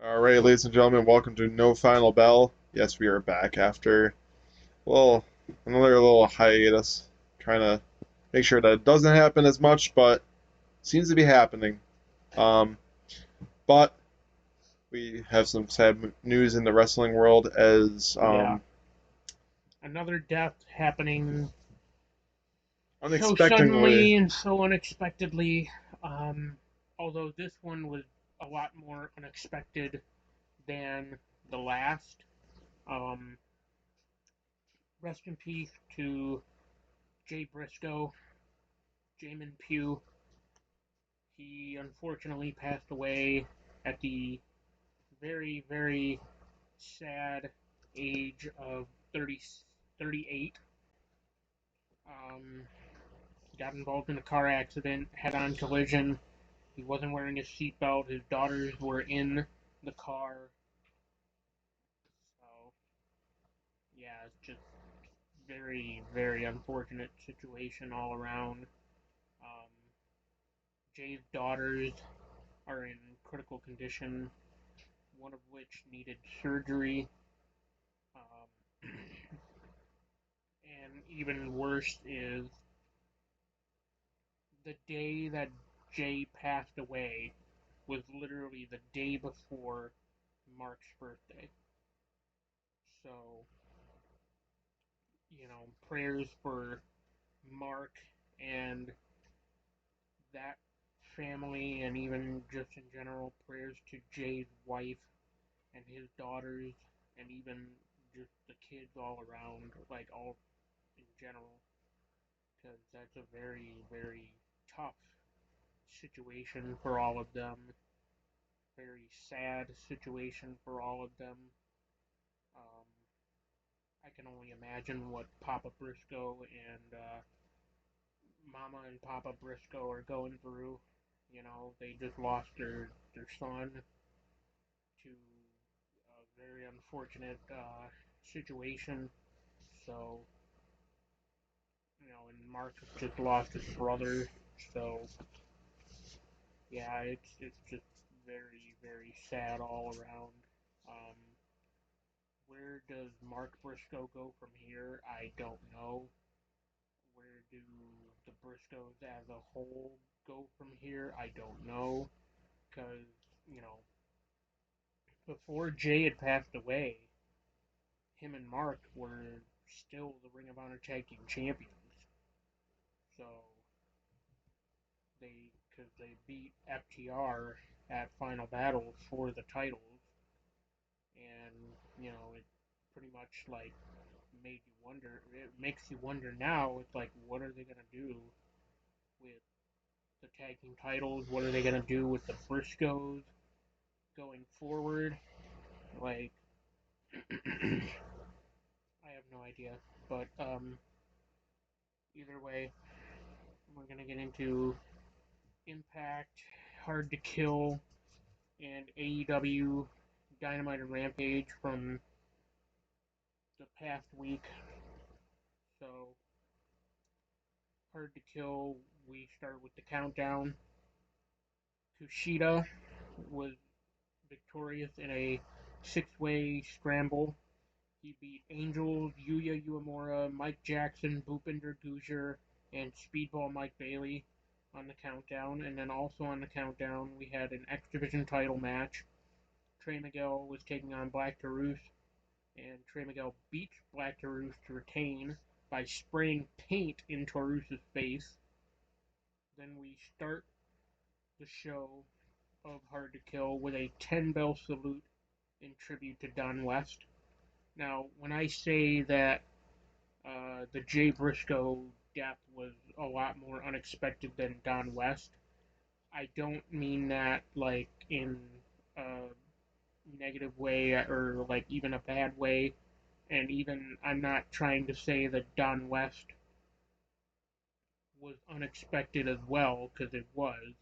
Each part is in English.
All right, ladies and gentlemen, welcome to No Final Bell. Yes, we are back after well another little hiatus, trying to make sure that it doesn't happen as much, but seems to be happening. Um, but we have some sad news in the wrestling world as Yeah, another death happening so unexpectedly. suddenly and so unexpectedly. Um, Although this one was a lot more unexpected than the last. Um, Rest in peace to Jay Briscoe, Jamin Pugh. He unfortunately passed away at the very, very sad age of 38. Um, he got involved in a car accident, head-on collision. He wasn't wearing his seatbelt. His daughters were in the car. So, yeah, it's just very, very unfortunate situation all around. Um, Jay's daughters are in critical condition, one of which needed surgery. Um, and even worse is the day that Jay passed away was literally the day before Mark's birthday. So, prayers for Mark and that family, and even just in general, prayers to Jay's wife and his daughters, and even just the kids all around, like all in general, because that's a very, very tough situation for all of them. Very sad situation for all of them. Um, I can only imagine what Papa Briscoe and Mama and Papa Briscoe are going through. They just lost their son to a very unfortunate situation. So, and Mark just lost his brother. So, yeah, it's just very, very sad all around. Um, where does Mark Briscoe go from here? I don't know. Where do the Briscoes as a whole go from here? I don't know. Because, you know, before Jay had passed away, him and Mark were still the Ring of Honor Tag Team Champions. So because they beat FTR at Final Battle for the titles, and it pretty much like made you wonder. It makes you wonder now. It's like, what are they gonna do with the tag team titles? What are they gonna do with the Briscoes going forward? Like, I have no idea. But either way, we're gonna get into Impact, Hard to Kill, and AEW Dynamite and Rampage from the past week. So, Hard to Kill, we start with the countdown. Kushida was victorious in a six-way scramble. He beat Angel, Yuya Uemura, Mike Jackson, Bhupinder Gujjar, and Speedball Mike Bailey on the countdown. And then also on the countdown, we had an X Division title match. Trey Miguel was taking on Black Taurus, and Trey Miguel beat Black Taurus to retain by spraying paint in Taurus' face. Then we start the show of Hard to Kill with a 10 bell salute in tribute to Don West. Now, when I say that the Jay Briscoe death was a lot more unexpected than Don West, I don't mean that like in a negative way or like even a bad way. And even I'm not trying to say that Don West was unexpected as well, because it was.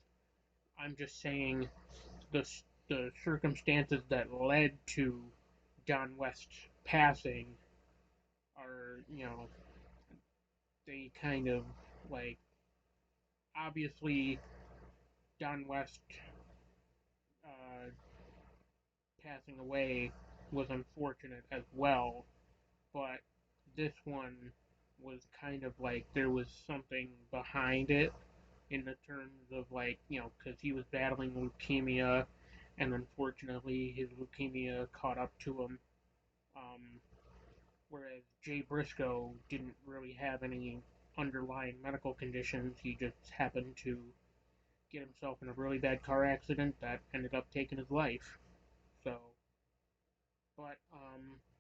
I'm just saying the the circumstances that led to Don West's passing are, they kind of like obviously Don West uh, passing away was unfortunate as well, but this one was kind of like there was something behind it in the terms of like, because he was battling leukemia, and unfortunately his leukemia caught up to him. Um, Whereas Jay Briscoe didn't really have any underlying medical conditions. He just happened to get himself in a really bad car accident that ended up taking his life. So, but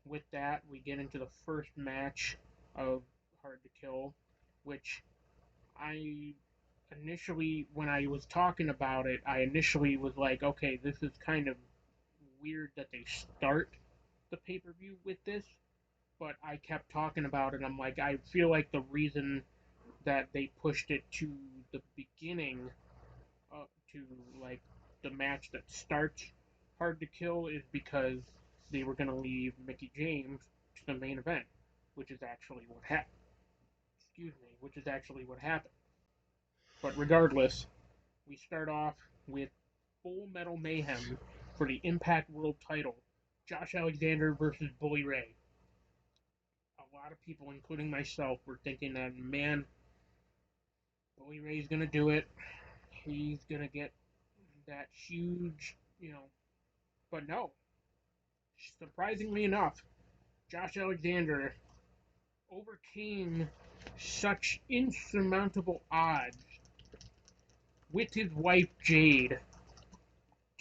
with that, we get into the first match of Hard to Kill, which I initially, when I was talking about it, I initially was like, okay, this is kind of weird that they start the pay per view with this, but I kept talking about it. I'm like, I feel like the reason that they pushed it to the beginning, to like the match that starts Hard to Kill, is because they were going to leave Mickey James to the main event, which is actually what happened. Excuse me, which is actually what happened. But regardless, we start off with Full Metal Mayhem for the Impact World title. Josh Alexander versus Bully Ray. A lot of people, including myself, were thinking that, man, Bully Ray's gonna do it. He's gonna get that huge, But no. Surprisingly enough, Josh Alexander overcame such insurmountable odds with his wife Jade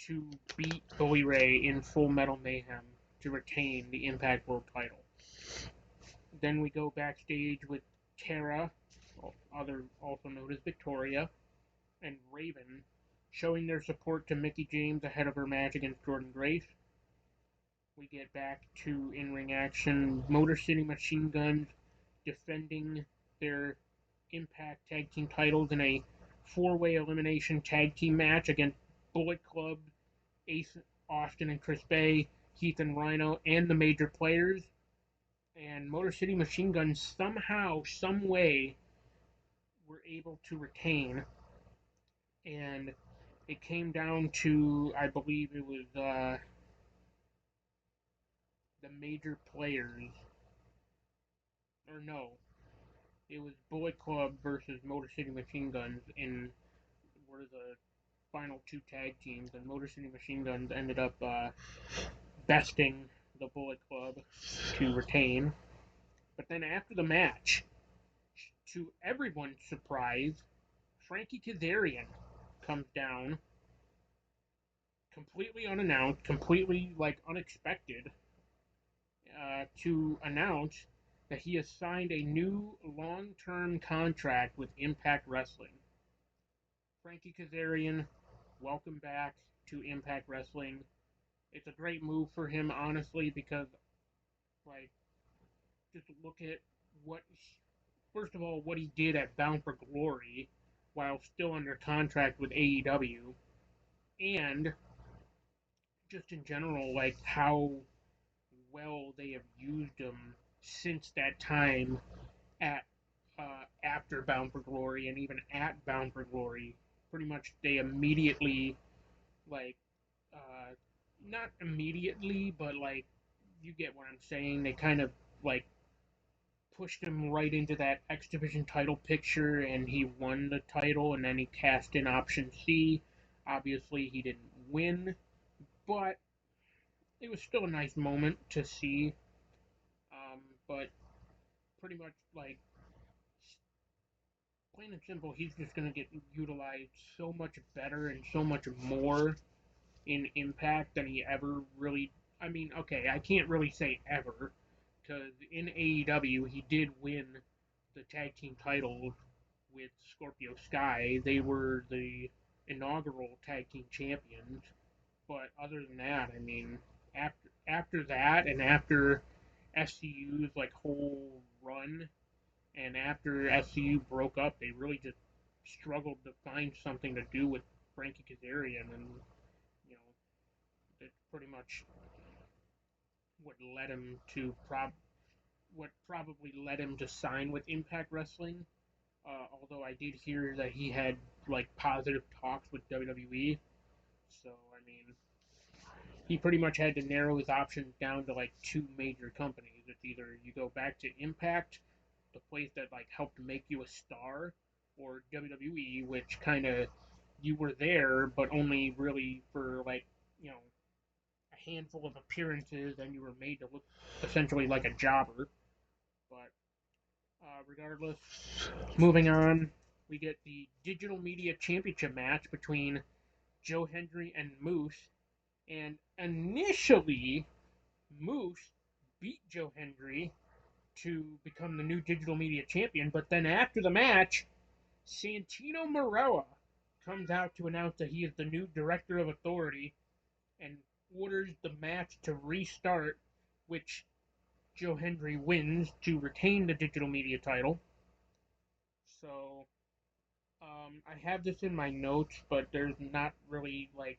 to beat Bully Ray in Full Metal Mayhem to retain the Impact World title. Then we go backstage with Tara, also known as Victoria, and Raven, showing their support to Mickey James ahead of her match against Jordynne Grace. We get back to in-ring action. Motor City Machine Guns defending their Impact Tag Team titles in a four-way elimination tag team match against Bullet Club, Ace Austin and Chris Bay, Heath and Rhino, and the major players. And Motor City Machine Guns somehow, some way, were able to retain. And it came down to, I believe it was the major players, or no, it was Bullet Club versus Motor City Machine Guns in were the final two tag teams, and Motor City Machine Guns ended up besting the Bullet Club to retain. But then after the match, to everyone's surprise, Frankie Kazarian comes down completely unannounced, completely like unexpected, to announce that he has signed a new long-term contract with Impact Wrestling. Frankie Kazarian, welcome back to Impact Wrestling. It's a great move for him, honestly, because like just look at what first of all what he did at Bound for Glory while still under contract with AEW, and just in general, like how well they have used him since that time at after Bound for Glory, and even at Bound for Glory. Pretty much, they immediately like not immediately, but like you get what I'm saying. They kind of like pushed him right into that X Division title picture, and he won the title, and then he cast in option C. Obviously, he didn't win, but it was still a nice moment to see. But pretty much like plain and simple, he's just going to get utilized so much better and so much more in Impact than he ever really. I mean, okay, I can't really say ever, because in AEW he did win the tag team titles with Scorpio Sky. They were the inaugural tag team champions. But other than that, I mean, after that and after SCU's like whole run, and after SCU broke up, they really just struggled to find something to do with Frankie Kazarian, and that's pretty much what led him to what probably led him to sign with Impact Wrestling. Although I did hear that he had like positive talks with WWE, so I mean, he pretty much had to narrow his options down to like two major companies. It's either you go back to Impact, the place that like helped make you a star, or WWE, which kind of you were there, but only really for like you know a handful of appearances, and you were made to look essentially like a jobber. But regardless, moving on, we get the Digital Media Championship match between Joe Hendry and Moose. And initially, Moose beat Joe Hendry to become the new digital media champion, but then after the match, Santino Marella comes out to announce that he is the new director of authority and orders the match to restart, which Joe Hendry wins to retain the digital media title. So, I have this in my notes, but there's not really like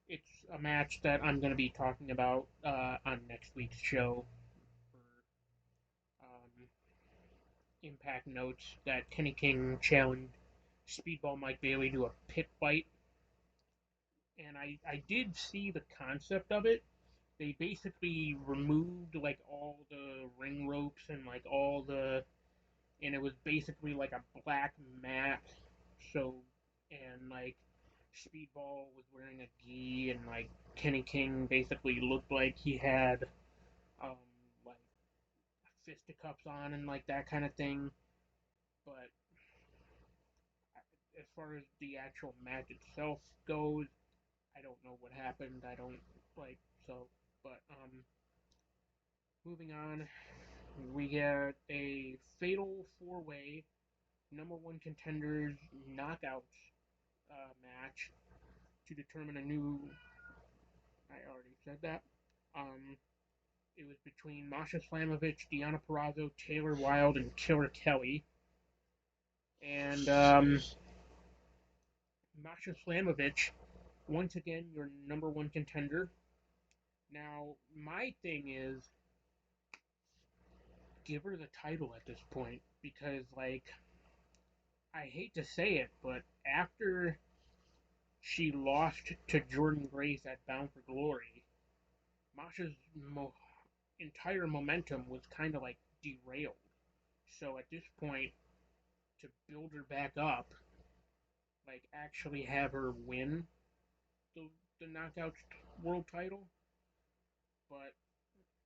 it's a match that I'm going to be talking about on next week's show for Impact notes that Kenny King challenged Speedball Mike Bailey to a pit fight. And I did see the concept of it. They basically removed like all the ring ropes and like all the and it was basically like a black mat. So and like Speedball was wearing a gi and like Kenny King basically looked like he had um like fisticuffs on and like that kind of thing. But as far as the actual match itself goes, I don't know what happened. I don't like so. But moving on, we get a fatal four-way number one contenders knockouts match to determine a new. I already said that. Um, it was between Masha Slamovich, Deonna Purrazzo, Taylor Wilde, and Killer Kelly. And Masha Slamovich, once again, your number one contender. Now, my thing is, give her the title at this point because, like, I hate to say it, but after she lost to Jordan Grace at Bound for Glory, Masha's entire momentum was kind of like derailed. So at this point, to build her back up, like actually have her win the, the Knockouts World title, but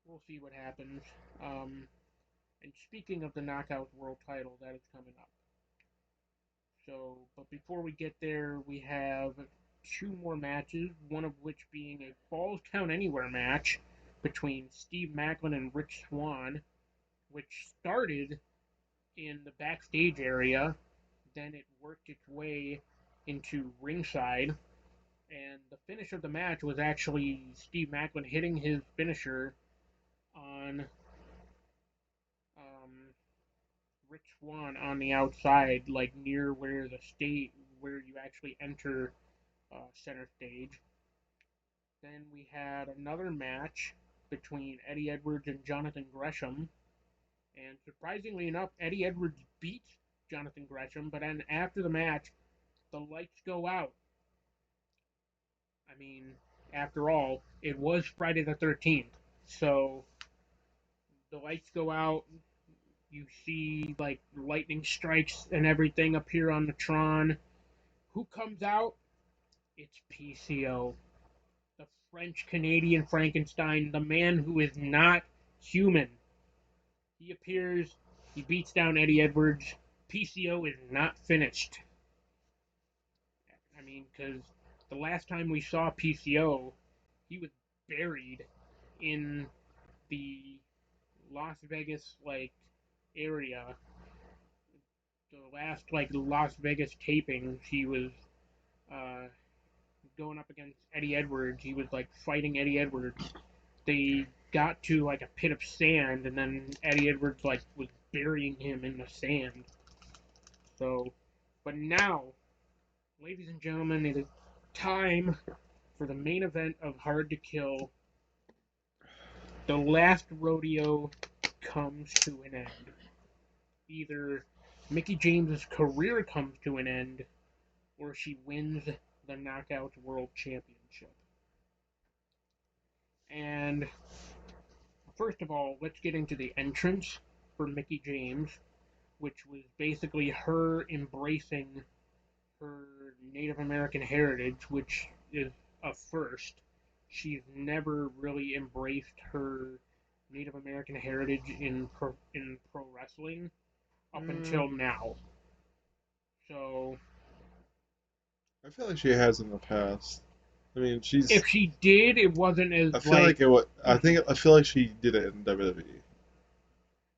we'll see what happens. And speaking of the Knockouts World title, that is coming up. So, but before we get there, we have two more matches, one of which being a Falls Count Anywhere match between Steve Macklin and Rich Swann, which started in the backstage area, then it worked its way into ringside, and the finish of the match was actually Steve Macklin hitting his finisher on Rich Swann on the outside, like near where the state where you actually enter center stage. Then we had another match between Eddie Edwards and Jonathan Gresham, and surprisingly enough, Eddie Edwards beat Jonathan Gresham, but then after the match, the lights go out. I mean, after all, it was Friday the 13th, so the lights go out. You see like lightning strikes and everything appear on the Tron. Who comes out? It's PCO, the French Canadian Frankenstein, the man who is not human. He appears, he beats down Eddie Edwards. PCO is not finished. I mean, because the last time we saw PCO, he was buried in the Las Vegas like area. The last like Las Vegas taping, he was uh, going up against Eddie Edwards. He was like fighting Eddie Edwards. They got to like a pit of sand, and then Eddie Edwards like was burying him in the sand. So, but now, ladies and gentlemen, it is time for the main event of Hard to Kill. The last rodeo comes to an end. Either Mickie James's career comes to an end, or she wins the Knockouts World Championship. And first of all, let's get into the entrance for Mickey James, which was basically her embracing her Native American heritage, which is a first. She's never really embraced her Native American heritage in pro wrestling up Mm, until now. So I feel like she has in the past. I mean, she's. if she did, it wasn't as I feel like like it would. I feel like she did it in WWE.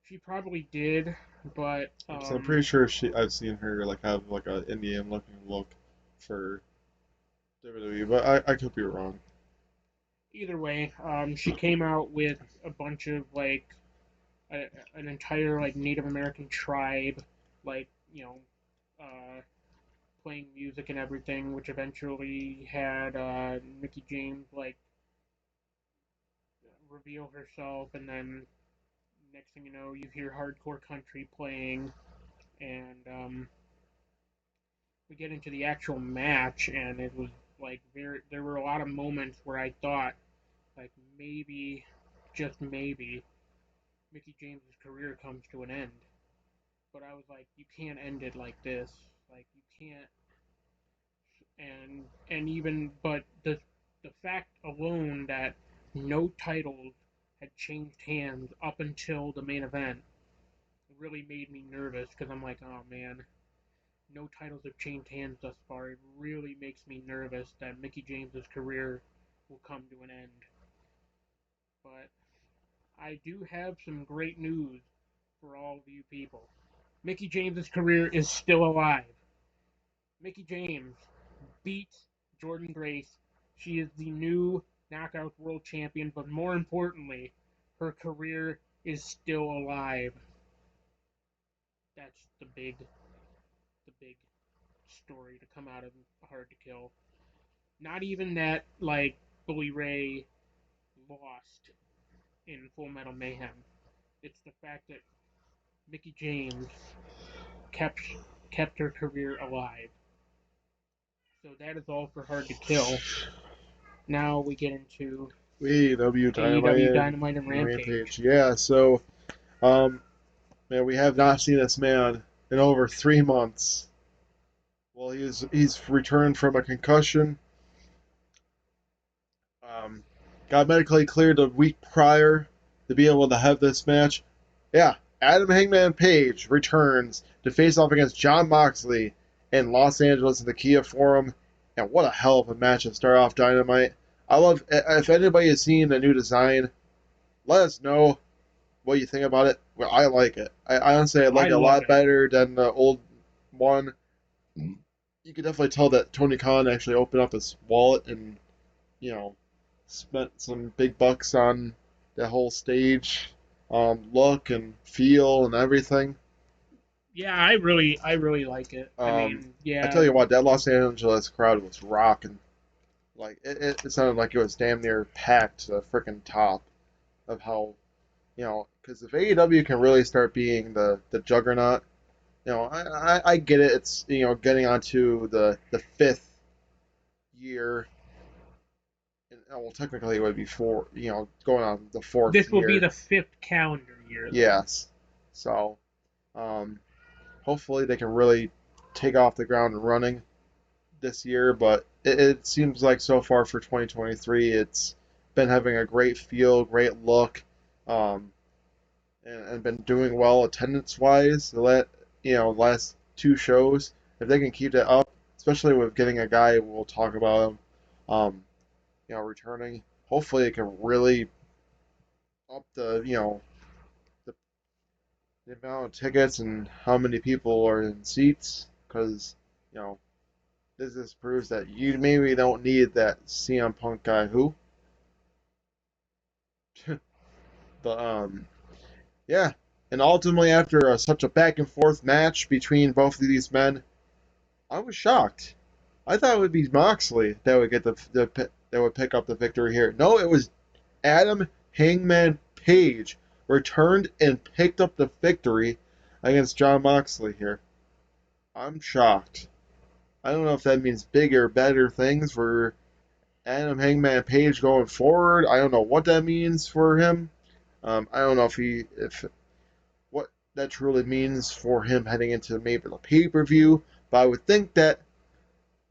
she probably did, but Because I'm pretty sure I've seen her like have like a Indian looking look for WWE, but I could be wrong. either way, she came out with a bunch of like an entire like Native American tribe, like playing music and everything, which eventually had Mickey James like reveal herself, and then next thing you know, you hear hardcore country playing, and we get into the actual match, and it was like there were a lot of moments where I thought like maybe, just maybe, Mickey James's career comes to an end. But I was like, you can't end it like this. Like you can't. And even but the fact alone that no titles had changed hands up until the main event really made me nervous because I'm like, oh man, no titles have changed hands thus far. It really makes me nervous that Mickey James's career will come to an end. But I do have some great news for all of you people. Mickey James's career is still alive. Mickey James beats Jordan Grace. She is the new Knockout World Champion, but more importantly, her career is still alive. That's the big story to come out of Hard to Kill. Not even that like Bully Ray lost in Full Metal Mayhem. It's the fact that Mickey James kept kept her career alive. So that is all for Hard to Kill. Now we get into AEW Dynamite AEW Dynamite and and Rampage. Rampage. Yeah, so um, man, we have not seen this man in over 3 months. Well, he's returned from a concussion. Um, got medically cleared a week prior to be able to have this match. Yeah, Adam Hangman Page returns to face off against Jon Moxley in Los Angeles in the Kia Forum. And what a hell of a match to start off Dynamite. I love, if anybody has seen the new design, let us know what you think about it. Well, I like it. I honestly I like I it a love lot it. better than the old one. You can definitely tell that Tony Khan actually opened up his wallet and, you know, spent some big bucks on the whole stage look and feel and everything. Yeah, I really like it. I Um, mean, I yeah, tell you what, that Los Angeles crowd was rocking. Like it sounded like it was damn near packed to the freaking top of how because if AEW can really start being the juggernaut, I get it. It's getting onto the fifth year. Well, technically it would be four. Going on the fourth this will be year. the fifth calendar year, though. Yes. So, um, hopefully they can really take off the ground running this year. But it seems like so far for 2023, it's been having a great feel, great look, um, and been doing well attendance wise. Last two shows, if they can keep it up, especially with getting a guy we'll talk about him, returning. Hopefully, it can really up the the amount of tickets and how many people are in seats because you know this just proves that you maybe don't need that CM Punk guy who, but yeah, and ultimately after such a back and forth match between both of these men, I was shocked. I thought it would be Moxley that would get that would pick up the victory here. No, it was Adam Hangman Page returned and picked up the victory against Jon Moxley here. I'm shocked. I don't know if that means bigger, better things for Adam Hangman Page going forward. I don't know what that means for him. I don't know if what that truly means for him heading into maybe the pay-per-view, but I would think that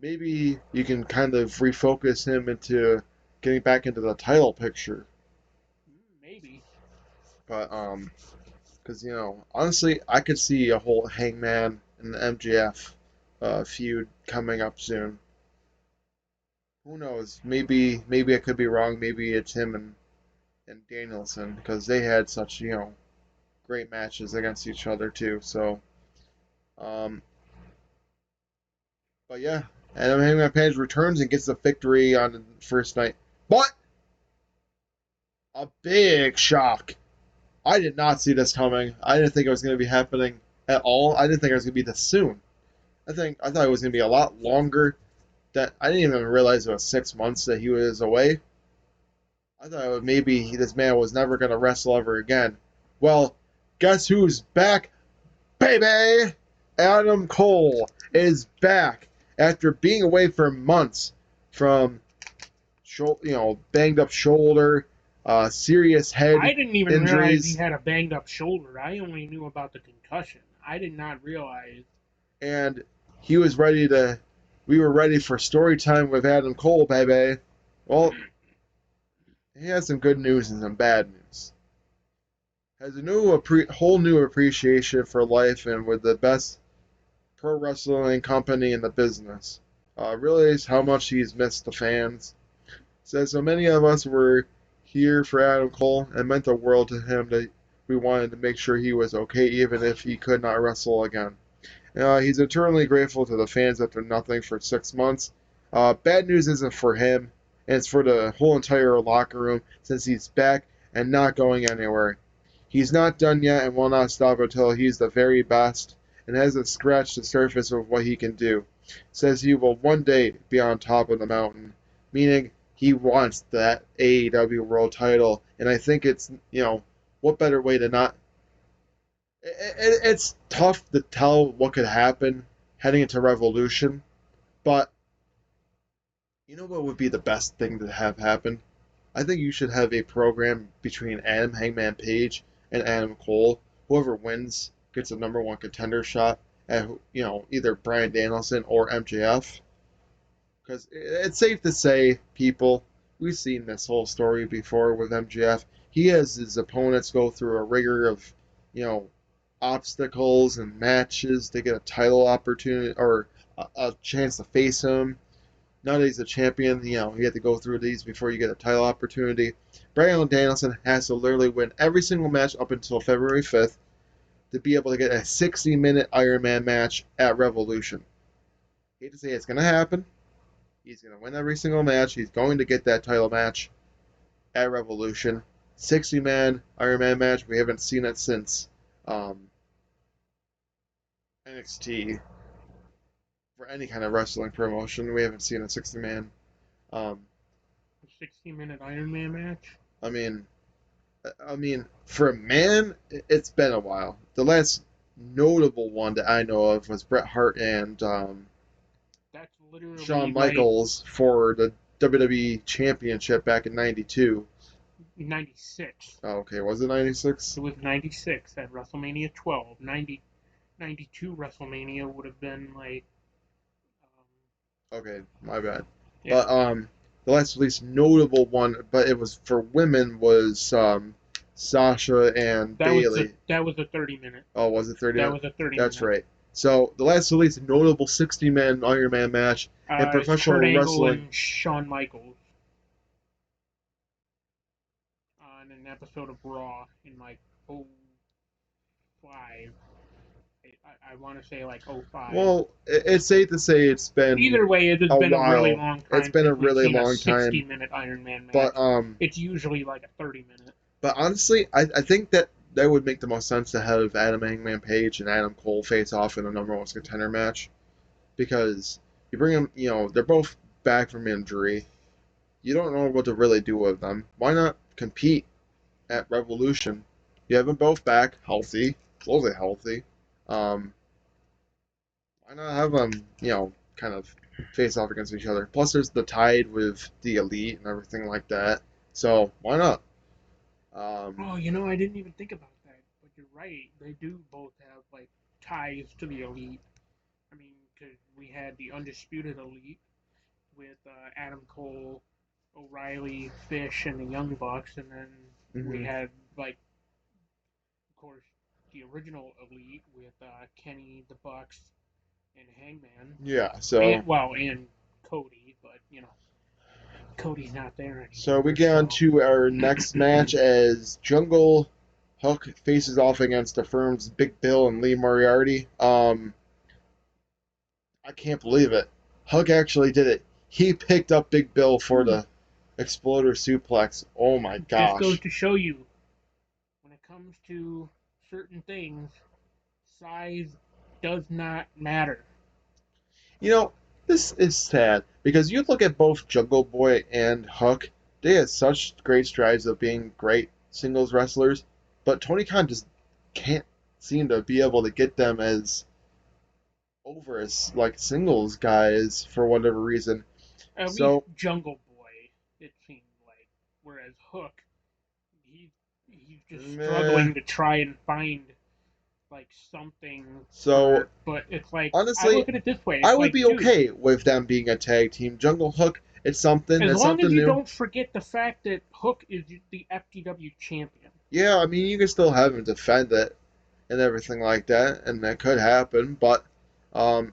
maybe you can kind of refocus him into getting back into the title picture. Maybe. But because honestly, I could see a whole Hangman and the MJF feud coming up soon. Who knows? Maybe I could be wrong. Maybe it's him and Danielson because they had such great matches against each other too. So um, but yeah, Adam Hangman Page returns and gets the victory on the first night. But a big shock. I did not see this coming. I didn't think it was going to be happening at all. I didn't think it was going to be this soon. I thought it was going to be a lot longer. That I didn't even realize it was 6 months that he was away. I thought maybe this man was never going to wrestle ever again. Well, guess who's back, baby? Adam Cole is back after being away for months from, banged up shoulder, serious head I didn't even realize he injuries, had a banged up shoulder. I only knew about the concussion. I did not realize. and he was ready to. We were ready for story time with Adam Cole, baby. Well, he has some good news and some bad news. Has a whole new appreciation for life and with the best pro wrestling company in the business. Realized how much he's missed the fans. Says so many of us were here for Adam Cole and meant the world to him that we wanted to make sure he was okay even if he could not wrestle again. He's eternally grateful to the fans after nothing for 6 months. Bad news isn't for him, and it's for the whole entire locker room since he's back and not going anywhere. He's not done yet and will not stop until he's the very best and hasn't scratched the surface of what he can do. Says he will one day be on top of the mountain, meaning he wants that AEW world title. And I think what better way to not it's tough to tell what could happen heading into Revolution, but you know what would be the best thing to have happen? I think you should have a program between Adam Hangman Page and Adam Cole. Whoever wins gets a number one contender shot at either Bryan Danielson or MJF. Because it's safe to say, people, we've seen this whole story before with MJF. He has his opponents go through a rigor of, you know, obstacles and matches to get a title opportunity or a chance to face him. Now that he's a champion, you have to go through these before you get a title opportunity. Bryan Danielson has to literally win every single match up until February 5th to be able to get a 60-minute Iron Man match at Revolution. I hate to say it's going to happen. He's going to win every single match. He's going to get that title match at Revolution. 60-man Iron Man match. We haven't seen it since NXT for any kind of wrestling promotion. We haven't seen a 60-man. Um, A 60-minute Iron Man match? I mean, for a man, it's been a while. The last notable one that I know of was Bret Hart and That's literally Shawn like Michaels for the WWE Championship back in '92. 96. Oh, okay, was it '96? It was 96 at WrestleMania 12. 92 WrestleMania would have been like. Okay, my bad. Yeah. But the last least notable one, but it was for women, was Sasha and Bayley. That was a 30-minute. Oh, was it 30 That minutes? was a 30 That's minute. right. So the last least notable 60-man Iron Man match in professional Kurt Angle wrestling. and Shawn Michaels on an episode of Raw in like '05. I want to say like '05. Well, it's safe to say it's been Either way, it has a been a really while. long It's time been a since we've really seen a long time. 60-minute Iron Man match. But It's usually like a 30-minute. but honestly, I think that would make the most sense to have Adam Hangman Page and Adam Cole face off in a number one contender match, because you bring them, they're both back from injury. You don't know what to really do with them. Why not compete at Revolution? You have them both back, healthy, fully healthy. Why not have them, kind of face off against each other. Plus, there's the tide with the elite and everything like that. So why not? Um, Oh, you know, I didn't even think about that, but you're right. They do both have like ties to the elite. I mean, because we had the undisputed elite with Adam Cole, O'Reilly, Fish, and the Young Bucks, and then we mhm. had like, of course, the original elite with Kenny, the Bucks, and Hangman, Yeah. and Cody, but Cody's not there So we anymore, get on so to our next match as Jungle Hook faces off against the firm's Big Bill and Lee Moriarty. I can't believe it. Hook actually did it. He picked up Big Bill for the Exploder suplex. Oh my just goes gosh. to show you when it comes to certain things, size does not matter. You know, this is sad because you look at both Jungle Boy and Hook, they had such great strides of being great singles wrestlers, but Tony Khan just can't seem to be able to get them as over as like singles guys for whatever reason. At least So, Jungle Boy, it seemed like. Whereas Hook, he he's just meh. struggling to try and find like something So for. But it's like I honestly, look at it this way. I It's would like, be dude, okay with them being a tag team. Jungle Hook, it's something. as It's long as something you new. don't forget the fact that Hook is the FTW champion. Yeah, I mean, you can still have him defend it and everything like that, and that could happen. But, um,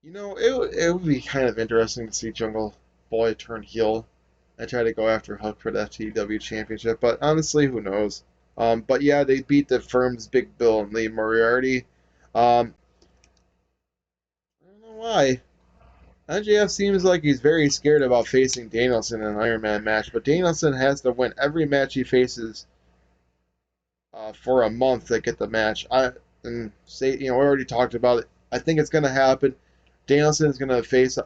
it would be kind of interesting to see Jungle Boy turn heel and try to go after Hook for the FTW Championship. But honestly, who knows? But yeah, they beat the firm's Big Bill and Lee Moriarty. Um, I don't know why. MJF seems like he's very scared about facing Danielson in an Iron Man match, but Danielson has to win every match he faces for a month to get the match. And say we already talked about it. I think it's gonna happen. Danielson is gonna face.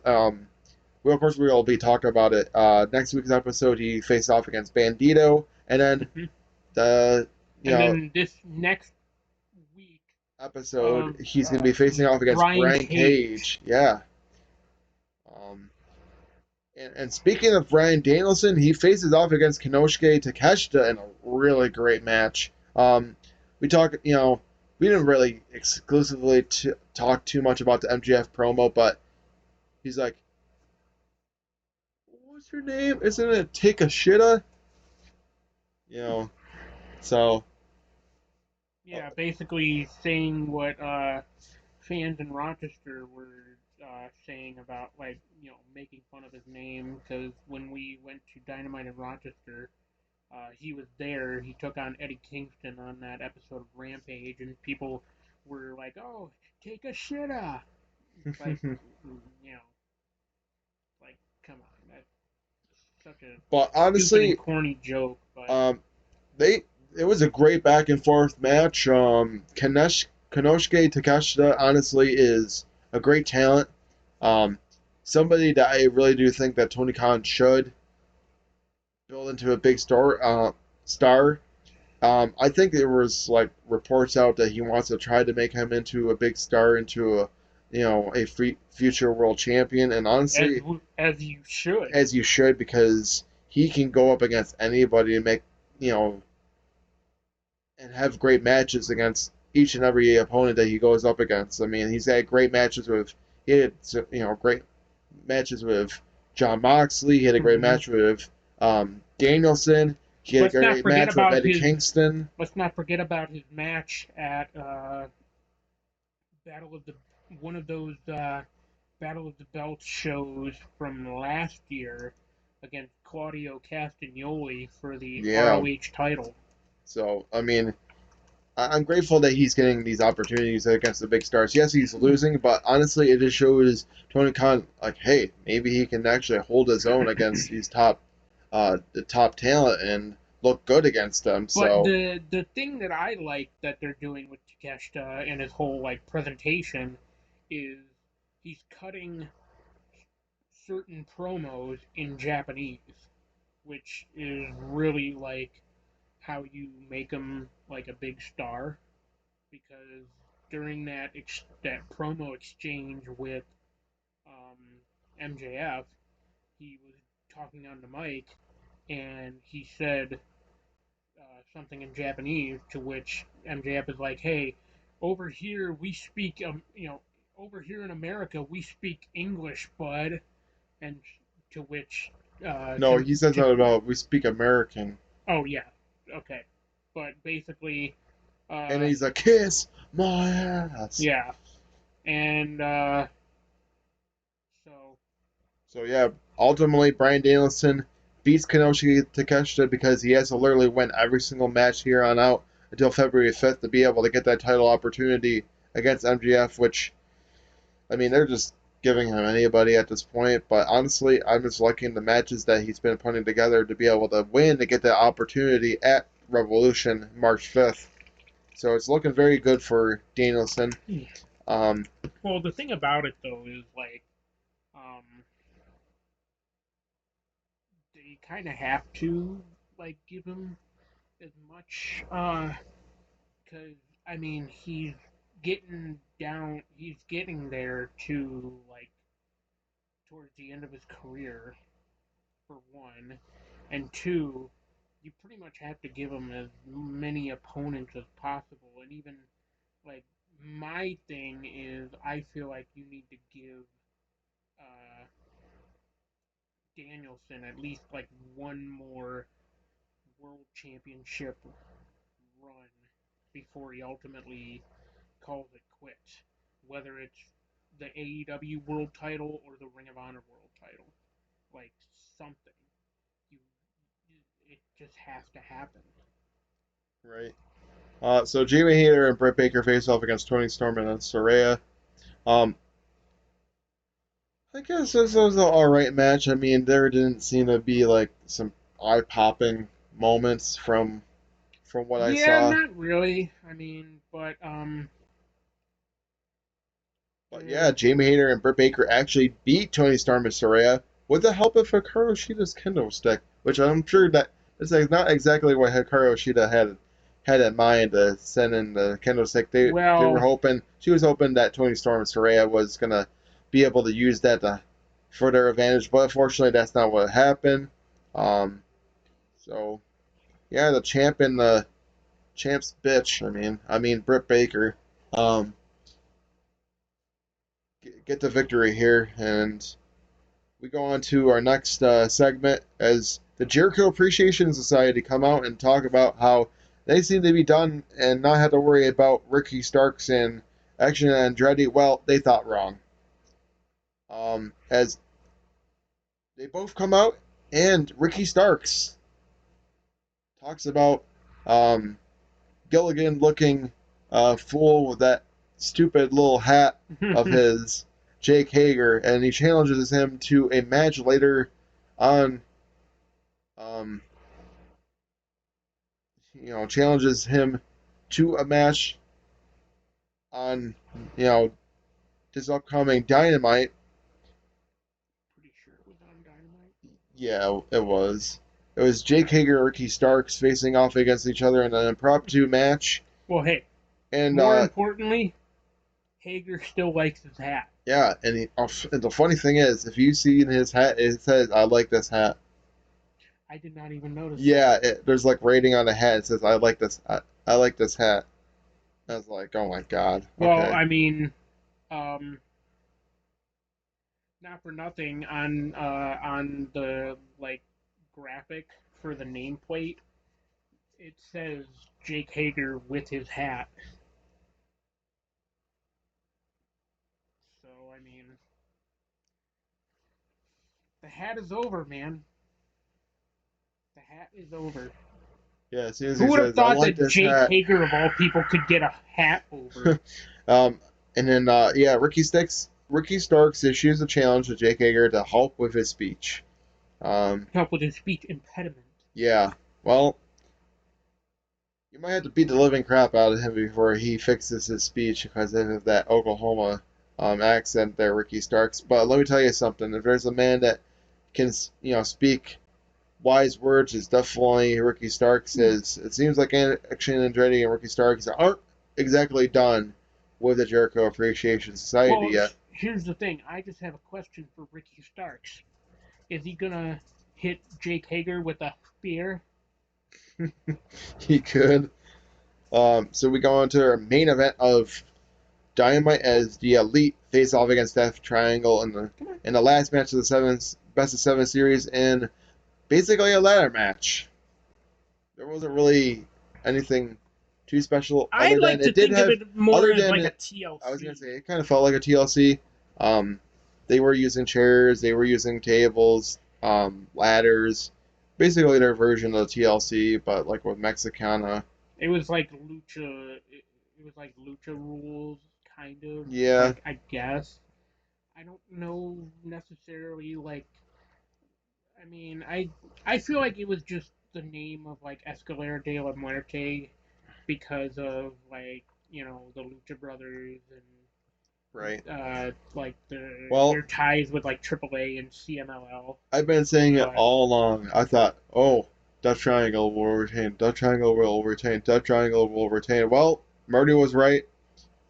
Well, of course, we will be talking about it next week's episode. He faced off against Bandito, and then Hmm. the you And know then this next week, episode he's gonna be facing off against Brian Brian Cage. Cage. Yeah. Um, and speaking of Bryan Danielson, he faces off against Kinosuke Takeshita in a really great match. We talk, we didn't really exclusively talk too much about the MGF promo, but he's like, "What's your name? Isn't it Takeshita?" You know, so Yeah, basically saying what fans in Rochester were saying about making fun of his name because when we went to Dynamite in Rochester, he was there. He took on Eddie Kingston on that episode of Rampage, and people were like, "Oh, take a shitta!" It's like, you know, like come on, that's such a but stupid and honestly, corny joke. But um, they it was a great back and forth match. Kanosuke Takeshita honestly is a great talent. Um, somebody that I really do think that Tony Khan should build into a big star. I think there was like reports out that he wants to try to make him into a big star, into a future world champion. And as honestly, as you should. as you should, because he can go up against anybody and make you know and have great matches against each and every opponent that he goes up against. I mean, he's had great matches with he had great matches with John Moxley. He had a great Mm-hmm. match with Danielson. He had a Let's not great forget match with about Eddie his. Kingston. Let's not forget about his match at Battle of the one of those Battle of the Belts shows from last year against Claudio Castagnoli for the Yeah. ROH title. So I mean, I'm grateful that he's getting these opportunities against the big stars. Yes, he's losing, but honestly, it just shows Tony Khan like, hey, maybe he can actually hold his own against these the top talent and look good against them. But So the thing that I like that they're doing with Takeshita and his whole like presentation is he's cutting certain promos in Japanese, which is really like how you make him like a big star because during that promo exchange with MJF, he was talking on the mic, and he said something in Japanese, to which MJF is like, "Hey, over here we speak, over here in America we speak English, bud," and to which, No, he says that about we speak American. oh yeah, okay, but basically, And uh, he's a kiss my ass. yeah, and so So yeah, ultimately Bryan Danielson beats Kenoshi Takeshita because he has to literally win every single match here on out until February 5th to be able to get that title opportunity against MGF, which, I mean, they're just giving him anybody at this point. But honestly, I'm just liking the matches that he's been putting together to be able to win to get that opportunity at Revolution March 5th. So it's looking very good for Danielson. Um, well, the thing about it though is like, they kind of have to like give him as much, because I mean he's getting there to like towards the end of his career, for one, and two, you pretty much have to give him as many opponents as possible, and even like my thing is I feel like you need to give uh, Danielson at least like one more world championship run before he ultimately calls it quits. Whether it's the AEW world title or the Ring of Honor world title, like something, you, it just has to happen. right. So Jamie Hayter and Britt Baker face off against Tony Storm and Saraya. Um, I guess this was an alright match. I mean, there didn't seem to be like some eye popping moments from what I Yeah, saw. not really. I mean, but But yeah, uh, Jamie Hayter and Britt Baker actually beat Tony Storm and Saraya with the help of Hikaru Shida's kendo stick, which I'm sure that is like not exactly what Hikaru Shida had in mind to send in the kendo stick. They were well, hoping she was hoping that Tony Storm and Saraya was gonna be able to use that for their advantage, but unfortunately that's not what happened. Um, so yeah, the champ's bitch. I mean Britt Baker. Um, get the victory here, and we go on to our next segment as the Jericho Appreciation Society come out and talk about how they seem to be done and not have to worry about Ricky Starks and Action Andretti. Well, they thought wrong. As they both come out and Ricky Starks talks about um, Gilligan looking fool with that stupid little hat of his, Jake Hager, and he challenges him to a match later on. Um, challenges him to a match on, you know, this upcoming Dynamite. pretty sure it was on Dynamite. Yeah, it was. It was Jake Hager and Ricky Starks facing off against each other in an impromptu match. Well, hey, And more importantly, Hager still likes his hat. yeah, and the funny thing is, if you see in his hat, it says, "I like this hat." I did not even notice Yeah, that. there's like rating on the hat. It says, "I like this. I like this hat." I was like, "Oh my god." Well, Okay. I mean, um, not for nothing on the like graphic for the nameplate, it says Jake Hager with his hat. So I mean, the hat is over, man. The hat is over. Yeah, as soon as Who he would have says, "I thought like that this Jake hat," Hager of all people could get a hat over? um, and then yeah, Ricky Starks issues a challenge to Jake Hager to help with his speech. Help with his speech impediment. Yeah, well, you might have to beat the living crap out of him before he fixes his speech because of that Oklahoma accent there, Ricky Starks. But let me tell you something: if there's a man that can, speak wise words, it's definitely Ricky Starks. Is it seems like Action Andretti and Ricky Starks aren't exactly done with the Jericho Appreciation Society Well, yet. here's the thing. I just have a question for Ricky Starks. Is he gonna hit Jake Hager with a spear? He could. So we go on to our main event of Dynamite as the Elite face off against Death Triangle in the last match of the best of seven series in basically a ladder match. There wasn't really anything too special I other than like to it did think of have it more other as than like a it, I was gonna TLC. say it kind of felt like a TLC. Um, they were using chairs, they were using tables, ladders, basically their version of the TLC, but like with Mexicana. It was like lucha. It was like lucha rules, kind of. Yeah, Like I guess. I don't know necessarily like. I mean, I feel like it was just the name of like Escalera de la Muerte because of like the Lucha Brothers right. and like their Well, ties with like AAA and CMLL. I've been saying it But all along. I thought, oh, Dutch Triangle will retain, Dutch Triangle will retain, Dutch Triangle will retain. Well, Marty was right.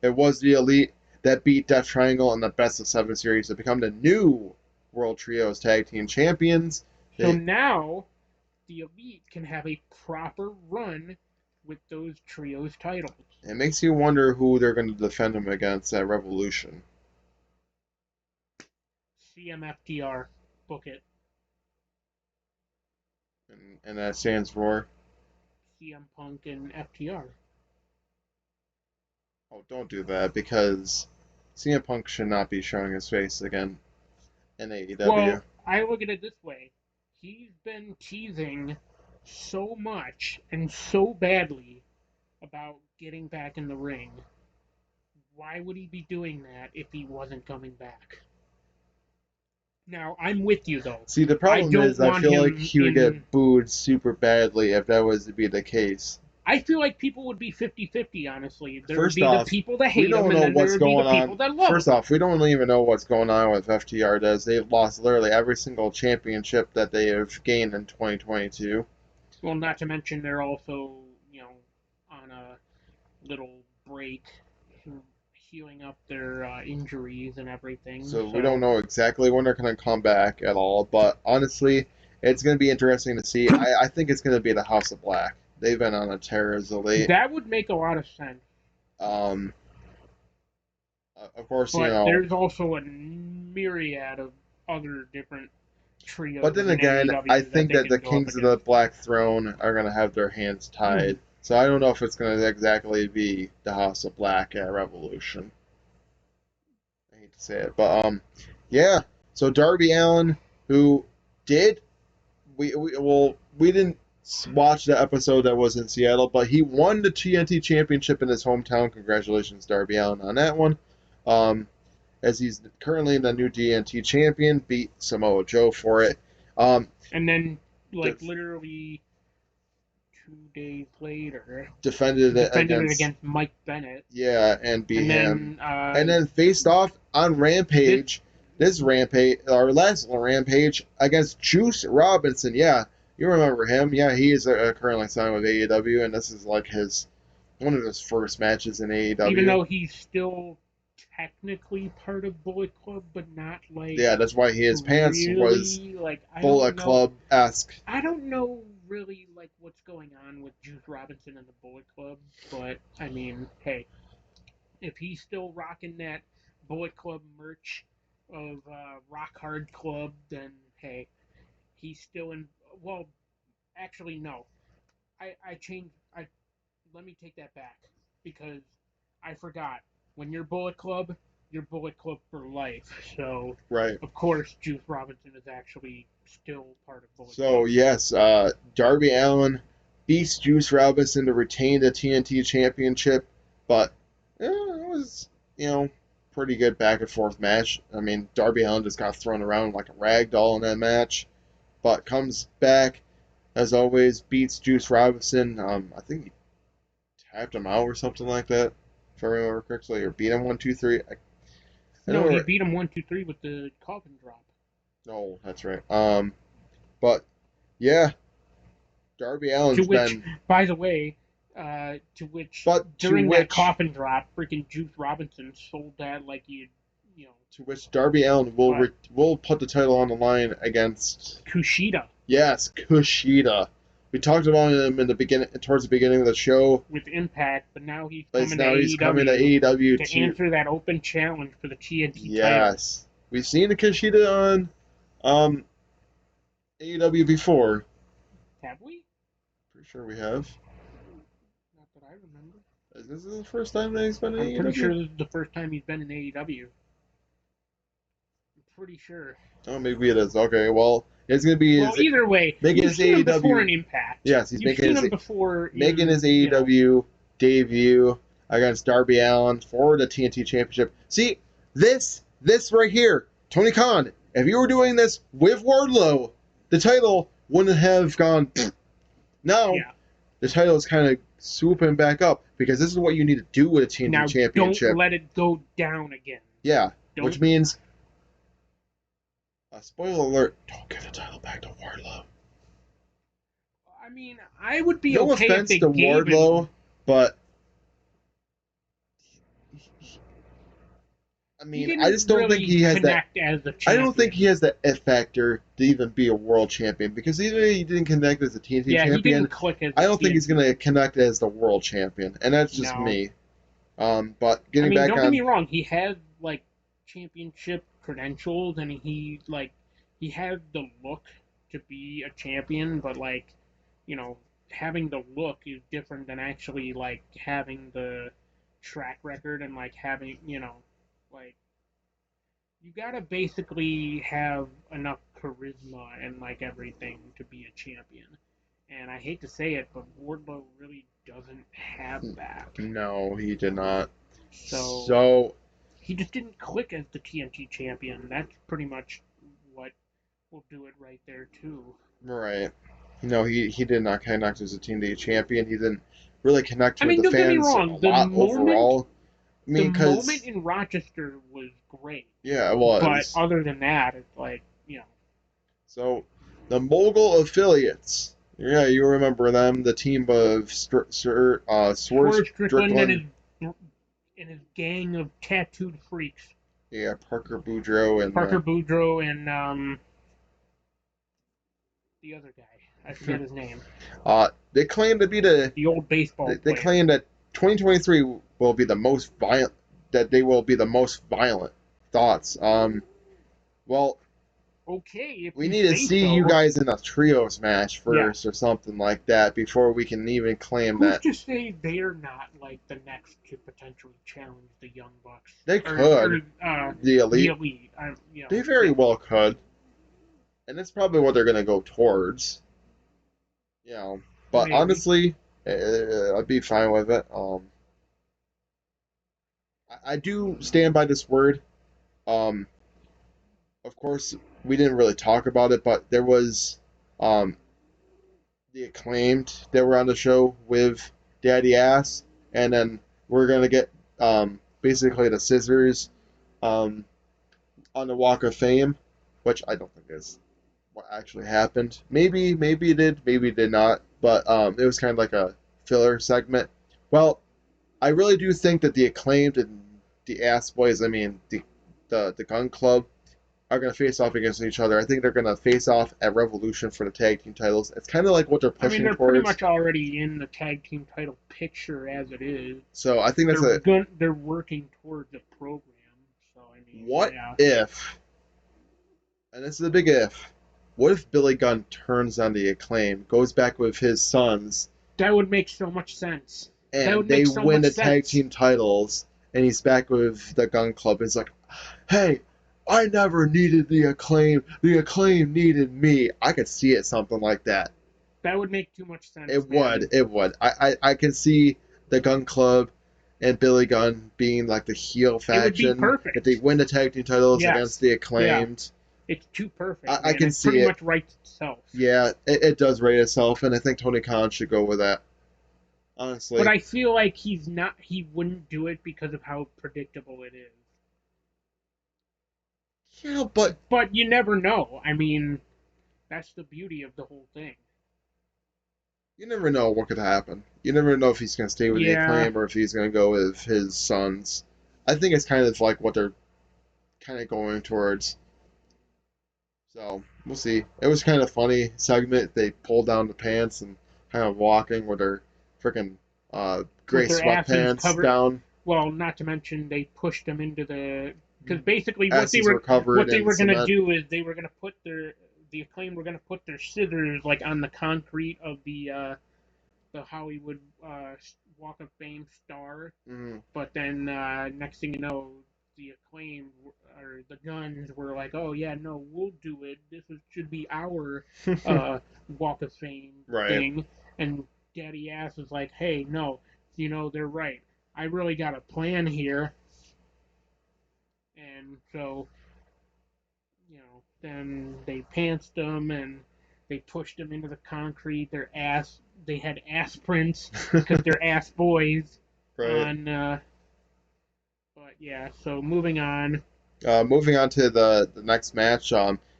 It was the Elite that beat Death Triangle in the best of seven series to become the new World Trios Tag Team Champions. so They, now the Elite can have a proper run with those trios titles. it makes you wonder who they're going to defend them against at Revolution. CMFDR, book it. And that stands for, CM Punk and FTR. oh, don't do that because CM Punk should not be showing his face again in AEW. Well, I look at it this way. He's been teasing so much and so badly about getting back in the ring. Why would he be doing that if he wasn't coming back? Now, I'm with you though. See, the I problem don't is, I want feel like him he would in. get booed super badly if that was to be the case. I feel like people would be 50-50, honestly. There would First be the off, people that we hate him, don't and know then there what's would be the going people on. that love First him. off, we don't even know what's going on with FTR. Does they've lost literally every single championship that they have gained in 2022. Well, not to mention they're also, on a little break, healing up their injuries and everything. So we don't So know exactly when they're going to come back at all. But honestly, it's going to be interesting to see. I think it's going to be the House of Black. They've been on a tear as of late. that would make a lot of sense. Um, of course, But there's also a myriad of other different but trios then in again, I AEW that think they that the can go up Kings of the against. Black Throne are going to have their hands tied. So I don't know if it's going to exactly be the House of Black at Revolution. I hate to say it, but yeah. So Darby Allin, who did we didn't watch the episode that was in Seattle, but he won the TNT Championship in his hometown. Congratulations, Darby Allin, on that one. Um, as he's currently the new TNT champion, beat Samoa Joe for it. Um, And then, like, def- literally 2 days later, defended it defended it against, against Mike Bennett. yeah, and beat And him, then and then faced off on this, Rampage. This Rampage, our last Rampage against Juice Robinson. Yeah, you remember him? Yeah, he is currently signed with AEW, and this is like his one of his first matches in even AEW. though he's still technically part of Bullet Club, but not like Yeah, that's why his pants was really like Bullet Club esque. I don't know really like what's going on with Juice Robinson and the Bullet Club, but I mean, hey, if he's still rocking that Bullet Club merch of Rock Hard Club, then hey, he's still in. Well, actually, no. I changed. I Let me take that back because I forgot. When you're Bullet Club for life. So Right. of course, Juice Robinson is actually still part of Bullet So Club. yes, Darby Allin beats Juice Robinson to retain the TNT Championship, but it was pretty good back and forth match. I mean, Darby Allin just got thrown around like a rag doll in that match, but comes back as always, beats Juice Robinson. I think he tapped him out or something like that, if I remember correctly, or beat him 1, 2, 3. I No, know. he beat him 1, 2, 3 with the coffin drop. No, that's right. But yeah, Darby To Allin's which, been by the way, To which, But during that coffin drop, freaking Juice Robinson sold that like you know, to which Darby Allin but will put the title on the line against Kushida yes Kushida. We talked about him in the beginning, towards the beginning of the show. with Impact, but now he's But coming to now he's coming to AEW AEW to to answer that open challenge for the TNT title. yes. We've seen the Kushida on AEW before. Have we? Pretty sure we have. Not that I remember. Is this the first time that he's been in I'm pretty AEW? sure this is the first time he's been in AEW. I'm pretty sure. Oh, maybe it is. Okay, well, it's gonna be Well, either way, making you've his seen him before AEW. in Impact. Yes, he's You've seen him before making in, his AEW debut against Darby Allin for the TNT Championship. See, this right here, Tony Khan. If you were doing this with Wardlow, the title wouldn't have gone. Now, yeah. the title is kind of swooping back up because this is what you need to do with a TNT Now, Championship. don't let it go down again. Yeah, Don't. which means, spoiler alert, don't give the title back to Wardlow. I mean, I would be No okay if offense they to gave Wardlow, him. but I He mean, didn't I just don't think really he has that. connect as a I champion. don't think he has the F factor to even be a world champion because even if he didn't connect as a TNT Yeah, he champion, didn't click as I a don't think he's TNT. going to connect as the world champion, and that's just No. me. But I getting mean, back don't get on, me wrong. He had like championship credentials, and he had the look to be a champion. But like, you know, having the look is different than actually like having the track record and like having like you gotta basically have enough charisma and like everything to be a champion. And I hate to say it, but Wardlow really doesn't have that. no, he did not. So So, he just didn't click as the TNT champion. That's pretty much what will do it right there too. right. No, he did not connect as a TNT champion. He didn't really connect I with mean, the don't get me fans a wrong. lot overall. I The mean, moment because, in Rochester was great, yeah, it but was. other than that, it's like So, the Mogul affiliates. Yeah, you remember them, the team of Swerve Swerve Strickland Strickland, and his gang of tattooed freaks. yeah, Parker Boudreaux, and Parker Boudreaux and the other guy. I forget his name. they claim to be The old baseball they player. claim that 2023 will be the most violent, that they will be the most violent thoughts. Well, Okay, if we you need to say see so. you guys in a trios match first or something like that before we can even claim Who's that. to say they're not like the next to potentially challenge the Young Bucks? They could. The The Elite. Elite. They very well could. And that's probably what they're going to go towards. You know, but Maybe. honestly, I'd be fine with it. I do stand by this word. Um, of course, we didn't really talk about it, but there was um, the Acclaimed that were on the show with Daddy Ass, and then we're gonna get basically the Scissors um, on the Walk of Fame, which I don't think is what actually happened. Maybe it did, maybe it did not, but it was kind of like a filler segment. Well, I really do think that the Acclaimed and the Ass Boys, I mean the Gun Club, are going to face off against each other. I think they're going to face off at Revolution for the tag team titles. It's kind of like what they're I mean, pushing they're pretty towards. much already in the tag team title picture as it is. So I think that's They're working towards a program. So I mean, what yeah. if, and this is a big if, what if Billy Gunn turns on the Acclaim, goes back with his sons, That would make so much sense. That and would they make so win much the tag sense. team titles, and he's back with the Gun Club. It's like, hey, I never needed the Acclaim. The Acclaim needed me. I could see it something like that. That would make too much sense. It man. would. It would. I can see the Gun Club and Billy Gunn being like the heel faction. It would be perfect. If they win the tag team titles Yes. against the Acclaimed. Yeah. It's too perfect. I can it see pretty it. much writes itself. Yeah, it does rate itself, and I think Tony Khan should go with that. Honestly. But I feel like he wouldn't do it because of how predictable it is. Yeah, but you never know. I mean, that's the beauty of the whole thing. you never know what could happen. You never know if he's going to stay with the Yeah, Acclaim or if he's going to go with his sons. I think it's kind of like what they're kind of going towards. So we'll see. It was kind of funny segment. They pulled down the pants and kind of walking with their freaking gray with their asses sweatpants covered. down. Well, not to mention they pushed them into the because basically Asses were covered what they in were gonna cement. do is they were gonna put the Acclaim were gonna put their scissors like on the concrete of the Hollywood Walk of Fame star, Mm. but then next thing you know, the Acclaim or the Guns were like, oh yeah, no, we'll do it. Should be our Walk of Fame Right. thing, and Daddy Ass is like, hey, no, they're right. I really got a plan here, and so then they pantsed them and they pushed them into the concrete. They had ass prints because they're ass boys. Right. On, but yeah. So moving on. Moving on to the next match,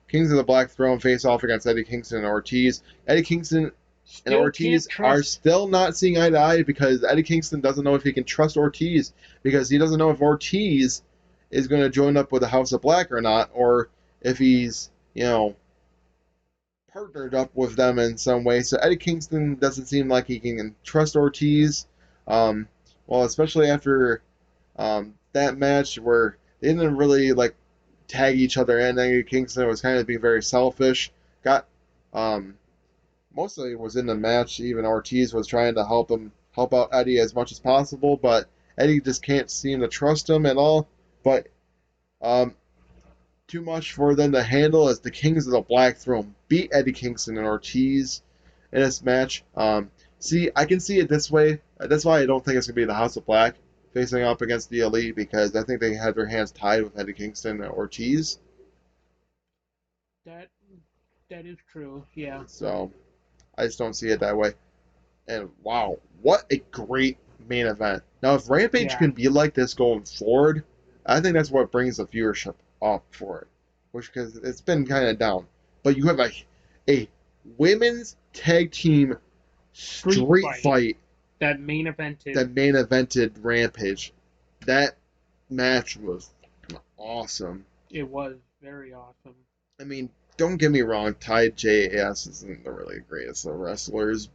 Kings of the Black Throne face off against Eddie Kingston and Ortiz. Eddie Kingston and Still can't Ortiz are trust. still not seeing eye to eye because Eddie Kingston doesn't know if he can trust Ortiz because he doesn't know if Ortiz is going to join up with the House of Black or not, or if he's, partnered up with them in some way. So Eddie Kingston doesn't seem like he can trust Ortiz. Um, well, especially after that match where they didn't really like tag each other in. Eddie Kingston was kind of being very selfish. Got um, mostly was in the match. Even Ortiz was trying to help out Eddie as much as possible, but Eddie just can't seem to trust him at all. But um, too much for them to handle as the Kings of the Black Throne beat Eddie Kingston and Ortiz in this match. See, I can see it this way. That's why I don't think it's gonna be the House of Black facing up against the Elite because I think they had their hands tied with Eddie Kingston and Ortiz. That that is true. Yeah. So I just don't see it that way. And wow, what a great main event. Now, if Rampage Yeah. can be like this going forward, I think that's what brings the viewership up for it. Which, because it's been kind of down. But you have a women's tag team Street street fight fight that main evented. that main evented Rampage. That match was awesome. It was very awesome. I mean, don't get me wrong, Ty J.S. isn't the really greatest of wrestlers,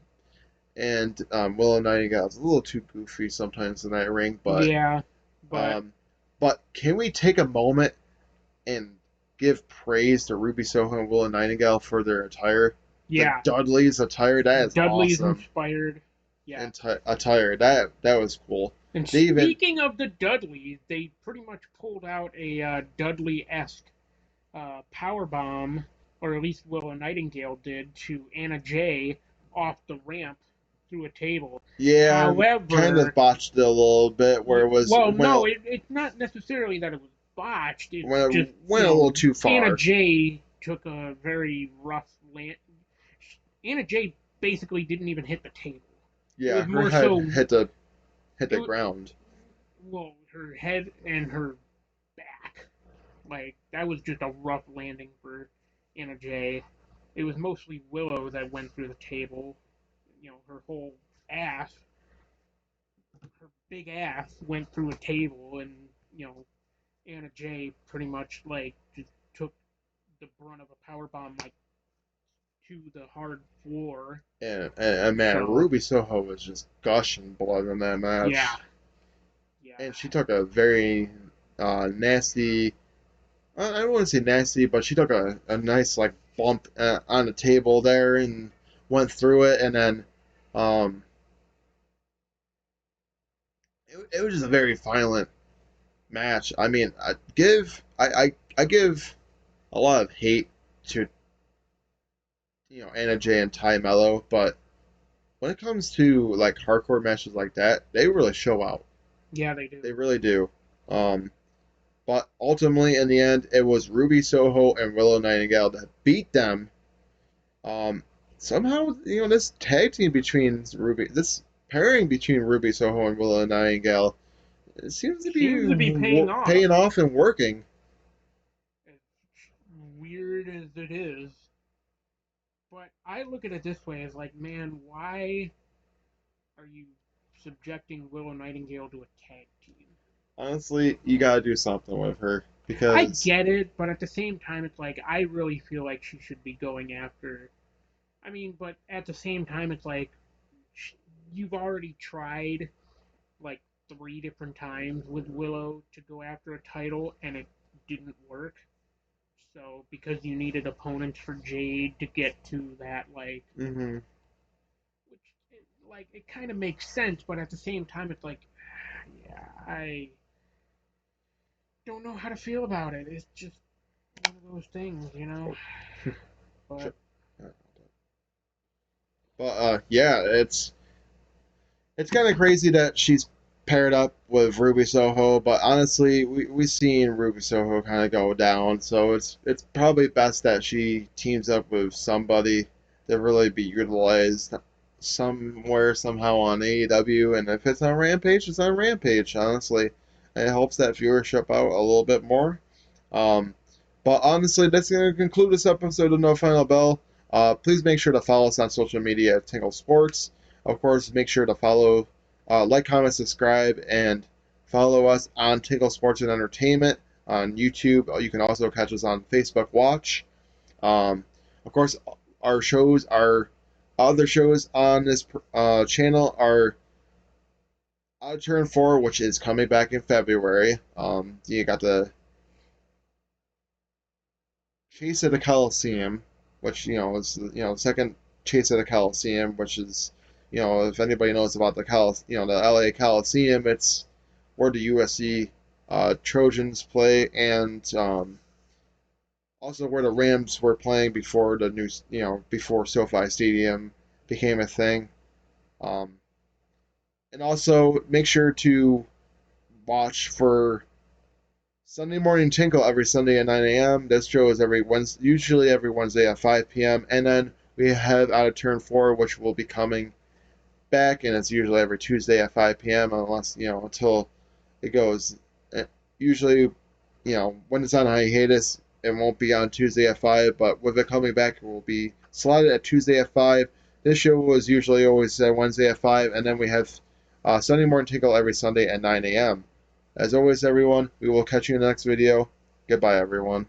and Willow Nightingale is a little too goofy sometimes in that ring. But Yeah, but um, but can we take a moment and give praise to Ruby Soho and Willow Nightingale for their attire? The yeah, Dudley's attire that is Dudley's awesome. inspired. Yeah. Attire that was cool. And They even speaking of the Dudleys, they pretty much pulled out a Dudley-esque power bomb, or at least Willow Nightingale did, to Anna Jay off the ramp through a table. yeah kind of However, botched it a little bit where well, no, it's not necessarily that it was botched. It's just, went a little too Anna far. Jay took a very rough land. Anna Jay basically didn't even hit the table. It Yeah, was her more head so, hit the it, ground. well, her head and her back. Like, that was just a rough landing for Anna Jay. It was mostly Willow that went through the table. Her whole ass, her big ass went through a table, and, Anna Jay pretty much, like, just took the brunt of a power bomb, like, to the hard floor. And man, So, Ruby Soho was just gushing blood in that yeah, match, yeah. and she took a very nasty. I don't want to say nasty, but she took a nice like bump on the table there and went through it, and then um, it was just a very violent match. I mean, I give a lot of hate to Anna Jay and Ty Mello, but when it comes to like hardcore matches like that, they really show out. Yeah, they do. They really do. Um, but ultimately, in the end, it was Ruby Soho and Willow Nightingale that beat them. Um, Somehow, this tag team between this pairing between Ruby Soho and Willow Nightingale, it seems to be Seems to be paying off. paying off and working. As weird as it is. But I look at it this way as like, man, why are you subjecting Willow Nightingale to a tag team? Honestly, you gotta do something with her I because get it, but at the same time, it's like I really feel like she should be going after. I mean, but at the same time, it's like you've already tried like 3 different times with Willow to go after a title, and it didn't work. So because you needed opponents for Jade to get to that, like, hmm which like it kind of makes sense, but at the same time, it's like, yeah, I don't know how to feel about it. It's just one of those things, you know. oh, sure. But But yeah, it's kind of crazy that she's paired up with Ruby Soho, but honestly, we've seen Ruby Soho kind of go down, so it's probably best that she teams up with somebody to really be utilized somewhere somehow on AEW, and if it's on Rampage, it's on Rampage. Honestly, it helps that viewership out a little bit more. Um, but honestly, that's going to conclude this episode of No Final Bell. Please make sure to follow us on social media at Tinkle Sports. Of course, make sure to follow, like, comment, subscribe, and follow us on Tinkle Sports and Entertainment on YouTube. You can also catch us on Facebook Watch. Um, of course, our other shows on this channel are Out of Turn 4, which is coming back in February. You got the Chase at the Coliseum, which is the second Chase at the Coliseum, which is if anybody knows about the the LA Coliseum, it's where the USC Trojans play, and also where the Rams were playing before the new before SoFi Stadium became a thing. Um, and also make sure to watch for Sunday Morning Tinkle every Sunday at 9 a.m. This show is usually every Wednesday at 5 p.m. And then we have Out of Turn 4, which will be coming back, and it's usually every Tuesday at 5 p.m. unless, until it goes. Usually, when it's on hiatus, it won't be on Tuesday at 5, but with it coming back, it will be slotted at Tuesday at 5. This show was usually always Wednesday at 5, and then we have Sunday Morning Tinkle every Sunday at 9 a.m. As always, everyone, we will catch you in the next video. Goodbye, everyone.